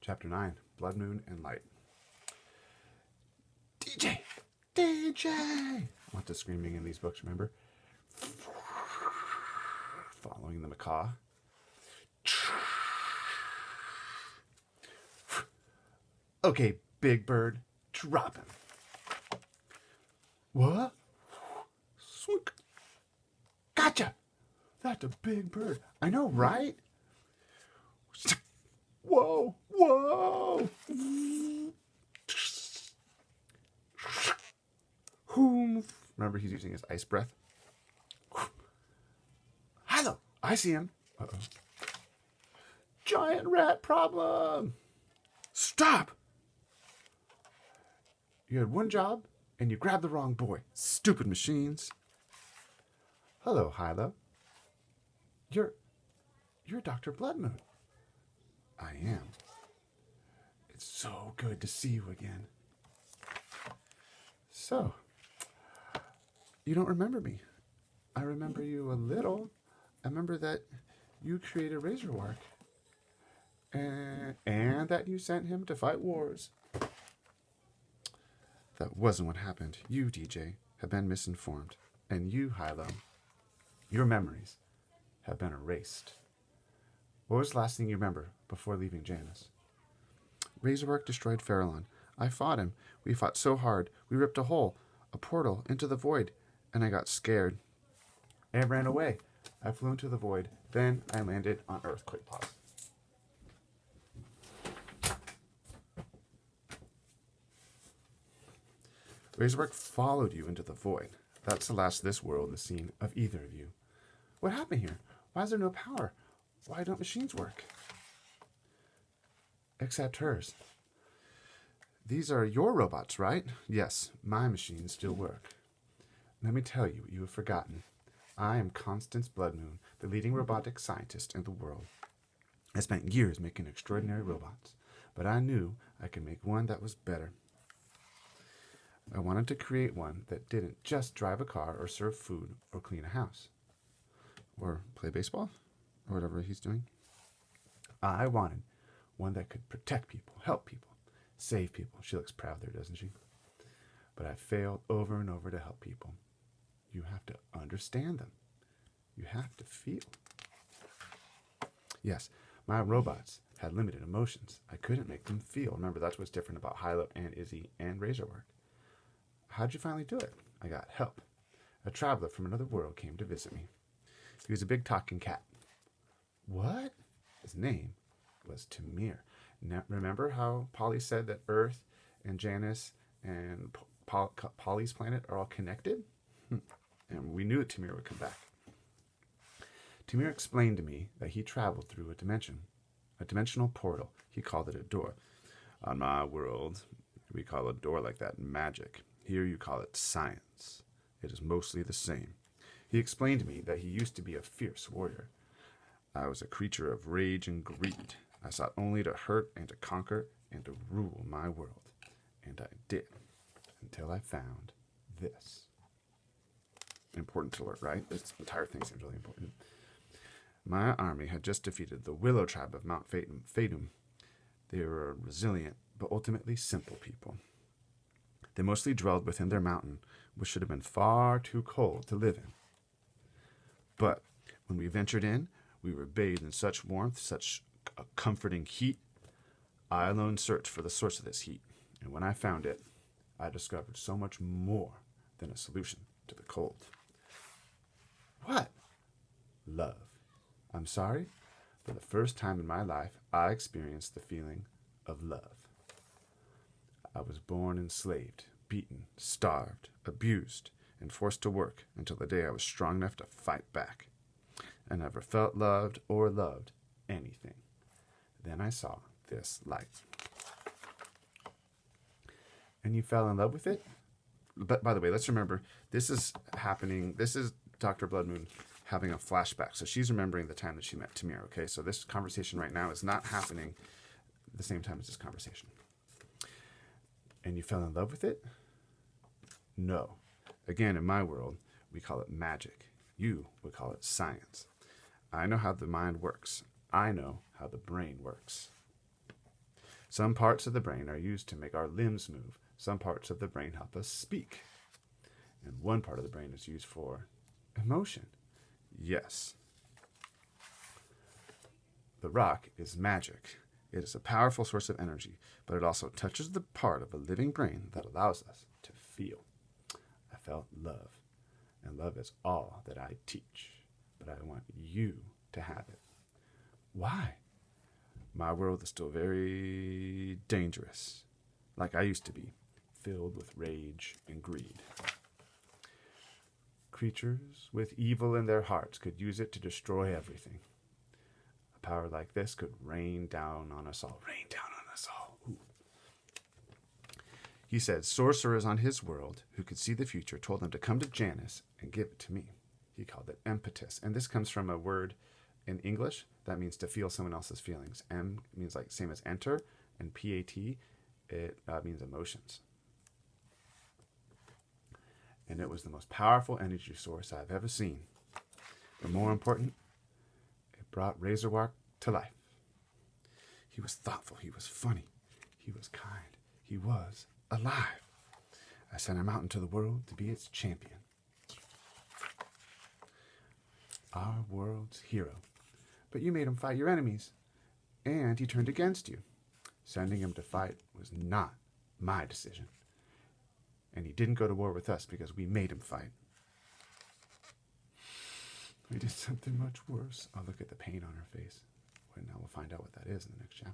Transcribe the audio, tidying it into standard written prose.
Chapter 9, Blood Moon and Light. DJ! DJ! What the screaming in these books, remember? Following the macaw. Okay, Big Bird, drop him. What? Swink. Gotcha! That's a big bird. I know, right? Whoa! Whoa! Remember, he's using his ice breath. Hilo! I see him. Uh-oh. Giant rat problem! Stop! You had one job, and you grabbed the wrong boy. Stupid machines. Hello, Hilo. You're Dr. Bloodmoon. I am. It's so good to see you again. So, you don't remember me. I remember you a little. I remember that you created Razorwark. And that you sent him to fight wars. That wasn't what happened. You, DJ, have been misinformed. And you, Hilo, your memories have been erased. What was the last thing you remember before leaving Janus? Razorwark destroyed Farallon. I fought him. We fought so hard. We ripped a hole, a portal, into the void. And I got scared. And ran away. I flew into the void. Then I landed on Earthquake Pause. Razorwark followed you into the void. That's the last this world has seen of either of you. What happened here? Why is there no power? Why don't machines work? Except hers. These are your robots, right? Yes, my machines still work. Let me tell you what you have forgotten. I am Constance Bloodmoon, the leading robotic scientist in the world. I spent years making extraordinary robots, but I knew I could make one that was better. I wanted to create one that didn't just drive a car or serve food or clean a house or play baseball or whatever he's doing. I wanted one that could protect people, help people, save people. She looks proud there, doesn't she? But I failed over and over to help people. You have to understand them. You have to feel. Yes, my robots had limited emotions. I couldn't make them feel. Remember, that's what's different about Hilo and Izzy and Razorwark. How'd you finally do it? I got help. A traveler from another world came to visit me. He was a big talking cat. What? His name was Tamir. Now, remember how Polly said that Earth and Janus and Polly's planet are all connected? And we knew that Tamir would come back. Tamir explained to me that he traveled through a dimension, a dimensional portal. He called it a door. On my world, we call a door like that magic. Here you call it science. It is mostly the same. He explained to me that he used to be a fierce warrior. I was a creature of rage and greed. I sought only to hurt and to conquer and to rule my world. And I did, until I found this. Important to alert, right? This entire thing seems really important. My army had just defeated the Willow tribe of Mount Fatum. They were resilient, but ultimately simple people. They mostly dwelled within their mountain, which should have been far too cold to live in. But when we ventured in, we were bathed in such warmth, such a comforting heat. I alone searched for the source of this heat, and when I found it, I discovered so much more than a solution to the cold. What? Love. I'm sorry? For the first time in my life, I experienced the feeling of love. I was born enslaved, beaten, starved, abused, and forced to work until the day I was strong enough to fight back. I never felt loved or loved anything. Then I saw this light. And you fell in love with it? But by the way, let's remember, this is happening, this is Dr. Bloodmoon having a flashback. So she's remembering the time that she met Tamir, okay? So this conversation right now is not happening at the same time as this conversation. And you fell in love with it? No. Again, in my world, we call it magic. You would call it science. I know how the mind works. I know how the brain works. Some parts of the brain are used to make our limbs move. Some parts of the brain help us speak. And one part of the brain is used for emotion. Yes. The rock is magic. It is a powerful source of energy, but it also touches the part of a living brain that allows us to feel. I felt love, and love is all that I teach, but I want you to have it. Why? My world is still very dangerous, like I used to be, filled with rage and greed. Creatures with evil in their hearts could use it to destroy everything. A power like this could rain down on us all. Rain down on us all. Ooh. He said sorcerers on his world who could see the future told them to come to Janus and give it to me. He called it impetus. And this comes from a word in English that means to feel someone else's feelings. M means like same as enter, and P-A-T, it means emotions. And it was the most powerful energy source I've ever seen. But more important, it brought Razorwark to life. He was thoughtful. He was funny. He was kind. He was alive. I sent him out into the world to be its champion. Our world's hero. But you made him fight your enemies, and he turned against you. Sending him to fight was not my decision. And he didn't go to war with us because we made him fight. We did something much worse. Oh, look at the pain on her face. Well, now we'll find out what that is in the next chapter.